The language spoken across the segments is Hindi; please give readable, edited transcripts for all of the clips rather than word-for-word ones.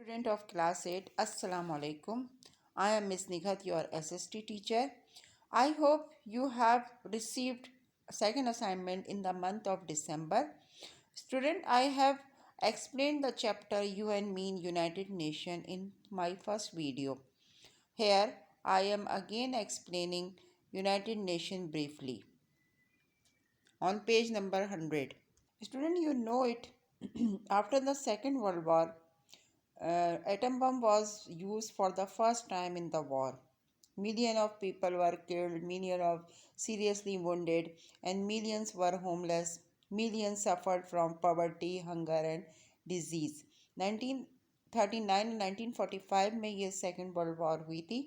Student of class 8, Assalamu alaikum. I am Miss Nighat, your SST teacher. I hope you have received second assignment in the month of December. Student, I have explained the chapter UN mean United Nation in my first video. Here I am again explaining United Nation briefly on page number 100. Student, you know it. After the Second World War, atom bomb was used for the first time in the war. Millions of people were killed, millions of seriously wounded, and millions were homeless. Millions suffered from poverty, hunger, and disease. 1939 and 1945 में ये सेकेंड वर्ल्ड वॉर हुई थी,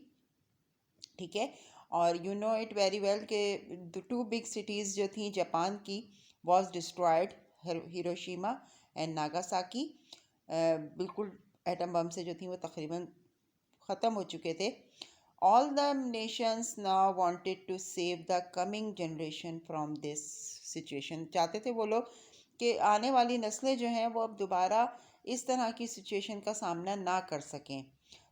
ठीक है। और you know it very well कि टू बिग सिटीज़ जो थी जापान की was destroyed, Hiroshima and Nagasaki, बिल्कुल एटम बम से जो थी वो तकरीबन ख़त्म हो चुके थे। All the nations now wanted to save the coming generation from this situation. चाहते थे वो लोग कि आने वाली नस्लें जो हैं वो अब दोबारा इस तरह की सिचुएशन का सामना ना कर सकें।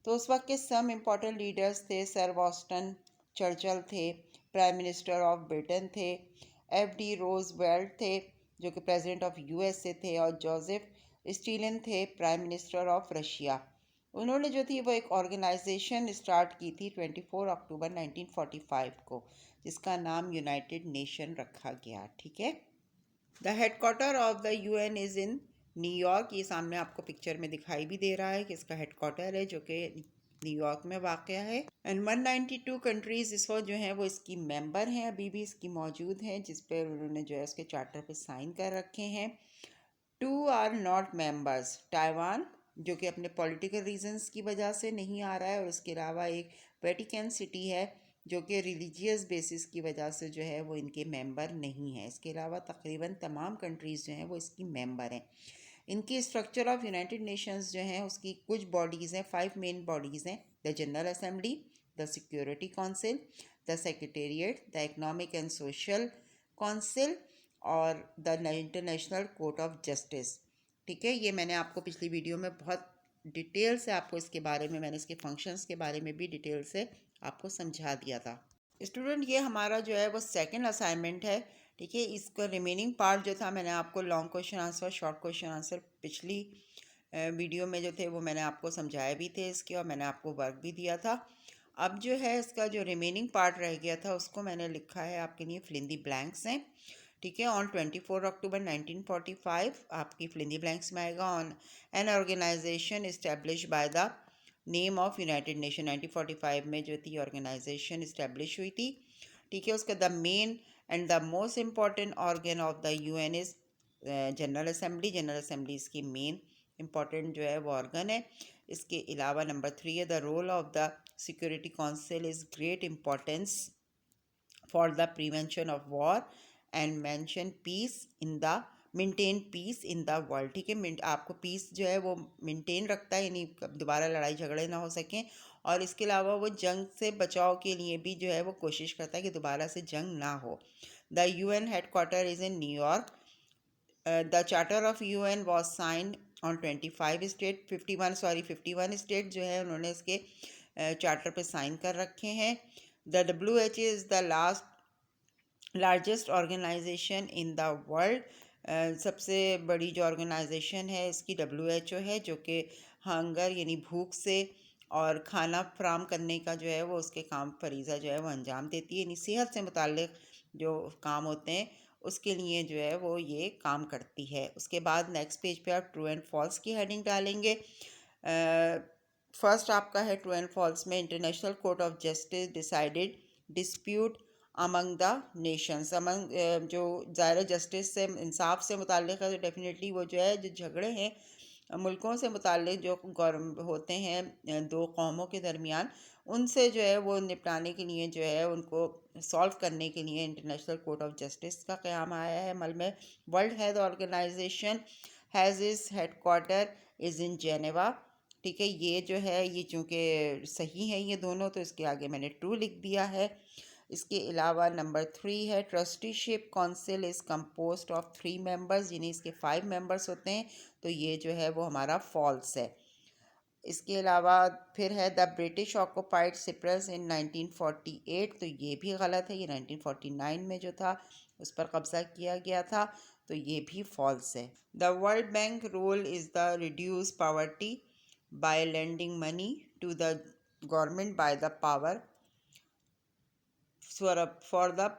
तो उस वक्त के सम इम्पॉर्टेंट लीडर्स थे, सर वॉस्टन चर्चिल थे, प्राइम मिनिस्टर ऑफ ब्रिटेन थे, FD रोजवेल्ट थे जो कि प्रेसिडेंट ऑफ USA थे, और जोसेफ स्टालिन थे, प्राइम मिनिस्टर ऑफ रशिया। उन्होंने जो थी वो एक ऑर्गेनाइजेशन स्टार्ट की थी 24 अक्टूबर 1945 को, जिसका नाम यूनाइटेड नेशन रखा गया, ठीक है। The headquarter of the UN is in New York. ये सामने आपको पिक्चर में दिखाई भी दे रहा है कि इसका हेडक्वार्टर है जो कि न्यूयॉर्क में वाक़या है। एंड 192 कंट्रीज़ इस वक्त जो हैं वो इसकी मेंबर हैं, अभी भी इसकी मौजूद हैं, जिस पर उन्होंने जो है उसके चार्टर पे साइन कर रखे हैं। 2 आर नॉट मेंबर्स। ताइवान जो कि अपने पॉलिटिकल रीजंस की वजह से नहीं आ रहा है, और उसके अलावा एक वेटिकन सिटी है जो कि रिलीजियस बेसिस की वजह से जो है वो इनके मेंबर नहीं है। इसके अलावा तकरीबन तमाम कंट्रीज़ जो हैं वो इसकी मेंबर हैं। इनकी स्ट्रक्चर ऑफ यूनाइटेड नेशंस जो हैं उसकी कुछ बॉडीज़ हैं, 5 मेन बॉडीज़ हैं। The general assembly, the security council, the secretariat, the economic and social council और the international court of justice, ठीक है। ये मैंने आपको पिछली वीडियो में बहुत डिटेल से आपको इसके बारे में, मैंने इसके फंक्शंस के बारे में भी डिटेल से आपको समझा दिया था। स्टूडेंट, ये हमारा जो है वो सेकंड असाइनमेंट है, ठीक है। इसका रिमेनिंग पार्ट जो था मैंने आपको long question answer, short question answer पिछली वीडियो में जो थे वो मैंने आपको समझाए भी थे इसके, और मैंने आपको वर्क भी दिया था। अब जो है इसका जो रिमेनिंग पार्ट रह गया था उसको मैंने लिखा है आपके लिए, फिल इन द ब्लैंक्स हैं, ठीक है। ऑन 24 अक्टूबर 1945 आपकी फिल इन द ब्लैंक्स में आएगा। On an organisation establish by the name of United Nation, 1945 में जो थी ऑर्गेनाइजेशन इस्टेब्लिश हुई थी, ठीक है। उसका the main and the most important organ of the UN is general assembly. General assembly इसकी मेन इम्पॉर्टेंट जो है वो ऑर्गन है। इसके अलावा नंबर 3 है, the role of the security council is great importance for the prevention of war and mention peace in the maintain peace in the world, ठीक है। आपको पीस जो है वो मेंटेन रखता है, यानी दोबारा लड़ाई झगड़े ना हो सकें, और इसके अलावा वो जंग से बचाव के लिए भी जो है वो कोशिश करता है कि दोबारा से जंग ना हो। The UN headquarter is in New York. The charter of UN was sign on 25 state, 51 state जो है उन्होंने इसके चार्टर पे साइन कर रखे हैं। The WHO is the largest organisation in the world. सबसे बड़ी जो ऑर्गेनाइजेशन है इसकी WHO है, जो कि हंगर यानी भूख से और खाना फराम करने का जो है वो उसके काम फरीज़ा जो है वो अंजाम देती है, यानी सेहत से मुताल्लिक जो काम होते हैं उसके लिए जो है वो ये काम करती है। उसके बाद नेक्स्ट पेज पे आप ट्रू एंड फॉल्स की हेडिंग डालेंगे। फर्स्ट आपका है ट्रू एंड फॉल्स में, international court of justice decided dispute among the Nations. Among जो ज़ाहिर जस्टिस से, इंसाफ से मुताल्लिक़ है, तो डेफिनेटली वो जो है जो झगड़े हैं मुल्कों से मुताल्लिक़ जो होते हैं दो कौमों के दरमियान, उनसे जो है वो निपटाने के लिए जो है उनको सॉल्व करने के लिए इंटरनेशनल कोर्ट ऑफ जस्टिस का क़याम आया है अमल में। World health organisation has is headquarter is in Geneva, ठीक है। ये जो है ये चूँकि सही है ये दोनों, तो इसके आगे मैंने ट्रू लिख दिया है। इसके अलावा नंबर 3 है, trusteeship council is composed of 3 members, यानी इसके 5 मेंबर्स होते हैं, तो ये जो है वो हमारा फॉल्स है। इसके अलावा फिर है द ब्रिटिश ऑक्युपाइड सिप्रस इन 1948, तो ये भी गलत है, ये 1949 में जो था उस पर कब्ज़ा किया गया था, तो ये भी फॉल्स है। The world bank role is the reduce poverty by lending money to the government by the power for the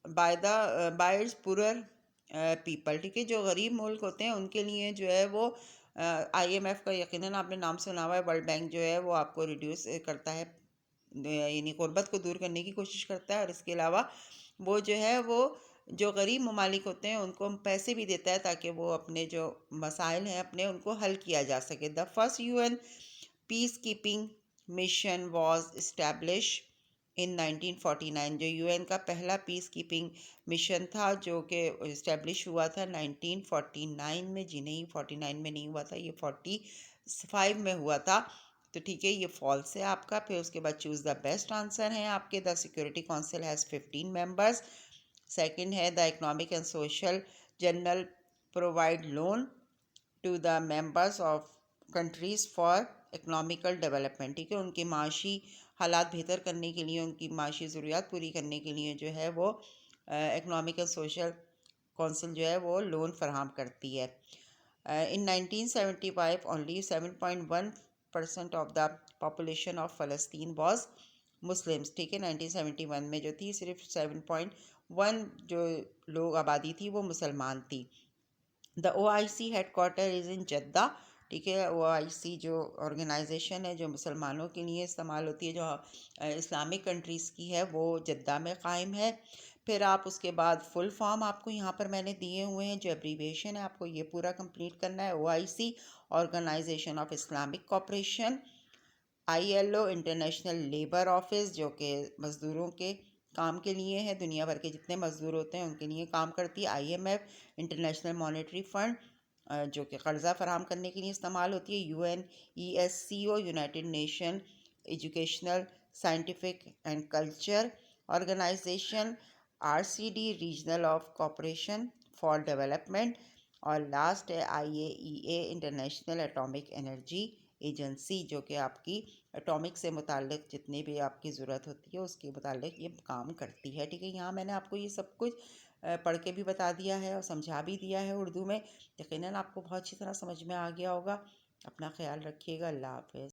by its poor people. ठीक है, जो गरीब मुल्क होते हैं उनके लिए जो है वो IMF का यकीनन आपने नाम सुना हुआ है। वर्ल्ड बैंक जो है वो आपको रिड्यूस करता है, यानी गुर्बत को दूर करने की कोशिश करता है, और इसके अलावा वो जो है वो जो गरीब ममालिक होते हैं उनको पैसे भी देता है ताकि वो अपने जो मसाइल हैं अपने उनको हल किया जा सके। The first UN peace keeping mission was establish in 1949, जो UN का पहला पीस कीपिंग मिशन था जो कि इस्टेब्लिश हुआ था 1949 में। जी नहीं, 49 में नहीं हुआ था, ये 45 में हुआ था। तो ठीक है, ये फॉल्स है आपका। फिर उसके बाद चूज़ द बेस्ट आंसर है आपके। The security council has 15 members. Second है the economic and social general provide loan to the members of countries for economical development. ठीक है, उनके माशी हालात बेहतर करने के लिए, उनकी माशी ज़रूरियात पूरी करने के लिए जो है वो इकोनॉमिक एंड सोशल काउंसिल जो है वो लोन फराहम करती है। इन 1975 only 7.1% of the population of Palestine was Muslims. ठीक है, 1971 में जो थी सिर्फ 7.1 जो लोग आबादी थी वो मुसलमान थी। द OIC हेडक्वार्टर इज़ इन जद्दा। ठीक है, OIC जो ऑर्गेनाइजेशन है जो मुसलमानों के लिए इस्तेमाल होती है, जो इस्लामिक कंट्रीज़ की है, वो जद्दा में क़ायम है। फिर आप उसके बाद फुल फॉर्म आपको यहाँ पर मैंने दिए हुए हैं, जो एब्रीवेशन है आपको ये पूरा कंप्लीट करना है। OIC organisation of Islamic cooperation, ILO international labour office जो कि मज़दूरों के काम के लिए है, दुनिया भर के जितने मज़दूर होते हैं उनके लिए काम करती है। IMF इंटरनेशनल मॉनेटरी फंड जो कि कर्ज़ा फराहम करने के लिए इस्तेमाल होती है। UNESCO United Nation educational scientific and culture organisation. RCD regional of cooperation for development. और लास्ट है IAEA international atomic energy agency, जो कि आपकी एटॉमिक से मुताल्लिक़ जितनी भी आपकी ज़रूरत होती है उसके मुताल्लिक़ ये काम करती है। ठीक है, यहाँ मैंने आपको ये सब कुछ पढ़ के भी बता दिया है और समझा भी दिया है उर्दू में। यकीनन आपको बहुत अच्छी तरह समझ में आ गया होगा। अपना ख्याल रखिएगा। अल्लाह हाफ़िज़।